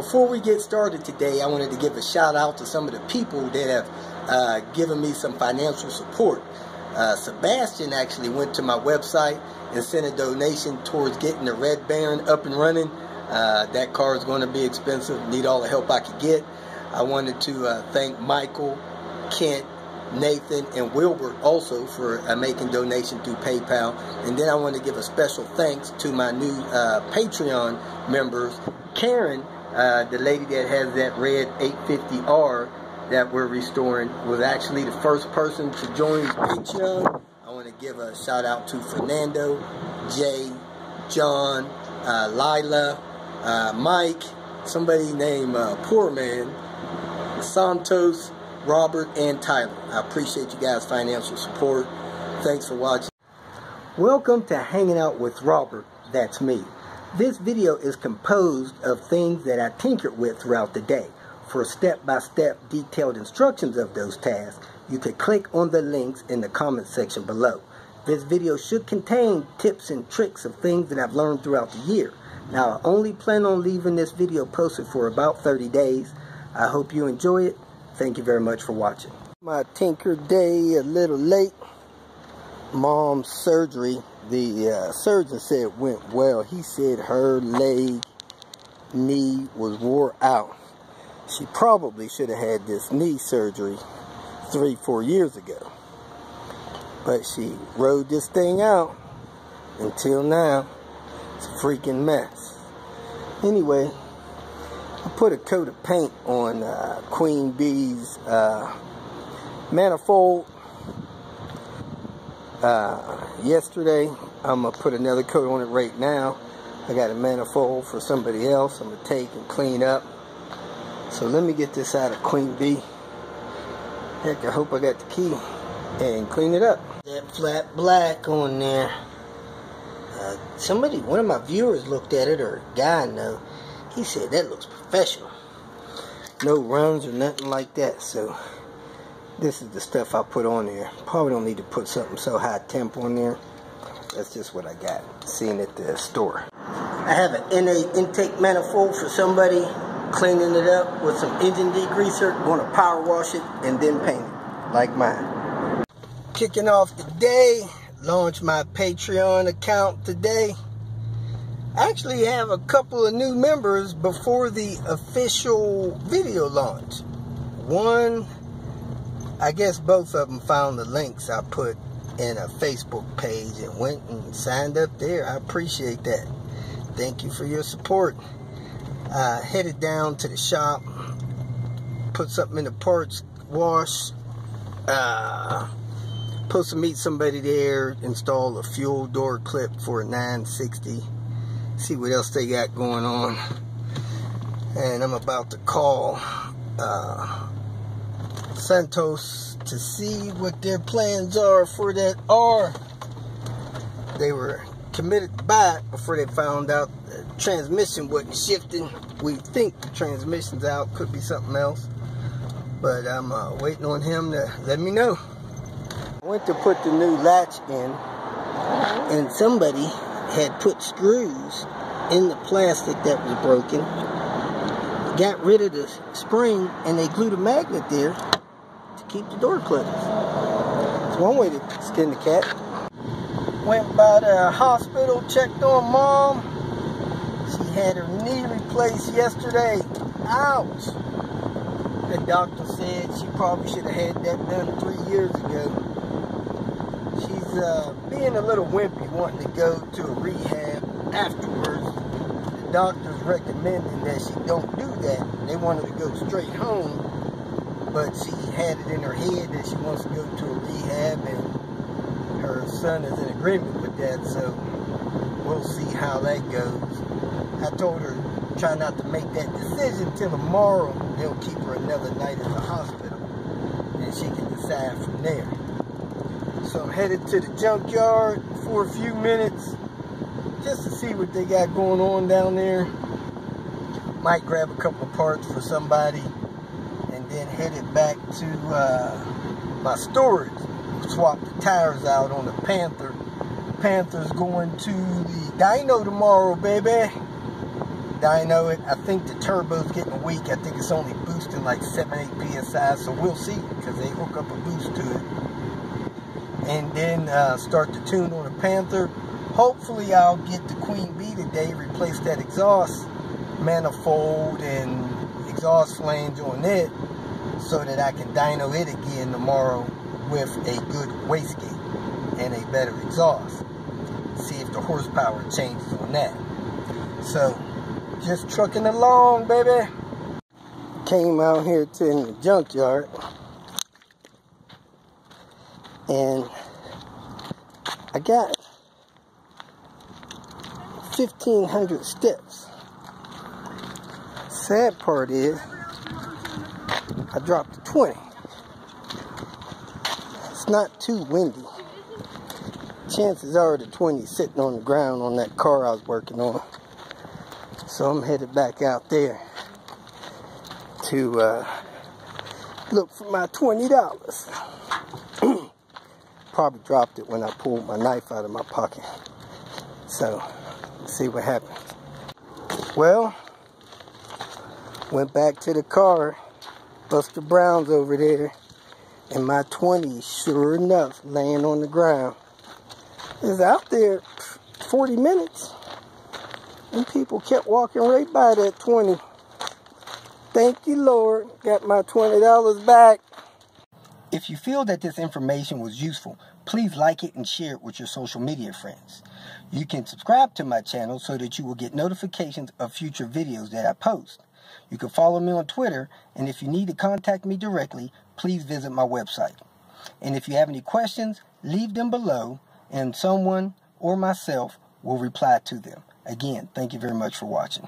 Before we get started today, I wanted to give a shout out to some of the people that have given me some financial support. Sebastian actually went to my website and sent a donation towards getting the Red Baron up and running. That car is going to be expensive. Need all the help I could get. I wanted to thank Michael, Kent, Nathan, and Wilbur also for making donation through PayPal. And then I want to give a special thanks to my new Patreon members. Karen, the lady that has that red 850R that we're restoring, was actually the first person to join Patreon. I want to give a shout out to Fernando, Jay, John, Lila, Mike, somebody named Poor Man, Santos, Robert, and Tyler. I appreciate you guys' financial support. Thanks for watching. Welcome to Hanging Out with Robert. That's me. This video is composed of things that I tinkered with throughout the day. For step-by-step detailed instructions of those tasks, you can click on the links in the comment section below. This video should contain tips and tricks of things that I've learned throughout the year. Now, I only plan on leaving this video posted for about 30 days. I hope you enjoy it. Thank you very much for watching. My tinker day a little late. Mom's surgery. The surgeon said it went well. He said her knee was wore out. She probably should have had this knee surgery 3-4 years ago. But she rode this thing out until now. It's a freaking mess. Anyway, I put a coat of paint on Queen Bee's manifold yesterday. I'm going to put another coat on it right now. I got a manifold for somebody else I'm going to take and clean up. So let me get this out of Queen Bee. Heck, I hope I got the key. And clean it up. That flat black on there. One of my viewers looked at it, or a guy I know. He said that looks professional. No runs or nothing like that. So this is the stuff I put on there. Probably don't need to put something so high temp on there. That's just what I got. Seen at the store. I have an NA intake manifold for somebody. Cleaning it up with some engine degreaser. Going to power wash it and then paint it like mine. Kicking off the day. Launched my Patreon account today. I actually have a couple of new members before the official video launch. One, I guess both of them found the links I put in a Facebook page and went and signed up there. I appreciate that. Thank you for your support. Headed down to the shop, put something in the parts wash, supposed to meet somebody there, install a fuel door clip for a 960, see what else they got going on. And I'm about to call Santos to see what their plans are for that R. They were committed to buy it before they found out the transmission wasn't shifting. We think the transmission's out, could be something else, but I'm waiting on him to let me know. I went to put the new latch in, and somebody had put screws in the plastic that was broken, got rid of the spring, and they glued a magnet there to keep the door closed. It's one way to skin the cat. Went by the hospital, checked on Mom. She had her knee replaced yesterday. Ouch! The doctor said she probably should have had that done 3 years ago. She's being a little wimpy, wanting to go to a rehab afterwards. The doctor's recommending that she don't do that. They want her to go straight home, but she had it in her head that she wants to go to a rehab, and her son is in agreement with that, so we'll see how that goes. I told her, try not to make that decision till tomorrow. They'll keep her another night at the hospital, and she can decide from there. So I'm headed to the junkyard for a few minutes, just to see what they got going on down there. Might grab a couple of parts for somebody, and then headed back to my storage. Swap the tires out on the Panther. Panther's going to the dyno tomorrow, baby. dyno it. I think the turbo's getting weak. I think it's only boosting like 7-8 psi, so we'll see, because they hook up a boost to it. And then start the tune on the Panther. Hopefully I'll get the Queen Bee today, replace that exhaust manifold and exhaust flange on it, so that I can dyno it again tomorrow with a good wastegate and a better exhaust. See if the horsepower changes on that. So, just trucking along, baby. Came out here to the junkyard, and I got 1,500 steps. Sad part is, I dropped to 20. It's not too windy. Chances are the 20 is sitting on the ground on that car I was working on. So I'm headed back out there to look for my $20. Probably dropped it when I pulled my knife out of my pocket. So, let's see what happens. Well, went back to the car, Buster Brown's over there, and my 20, sure enough, laying on the ground. It was out there 40 minutes, and people kept walking right by that 20. Thank you, Lord. Got my $20 back. If you feel that this information was useful, please like it and share it with your social media friends. You can subscribe to my channel so that you will get notifications of future videos that I post. You can follow me on Twitter, and if you need to contact me directly, please visit my website. And if you have any questions, leave them below, and someone or myself will reply to them. Again, thank you very much for watching.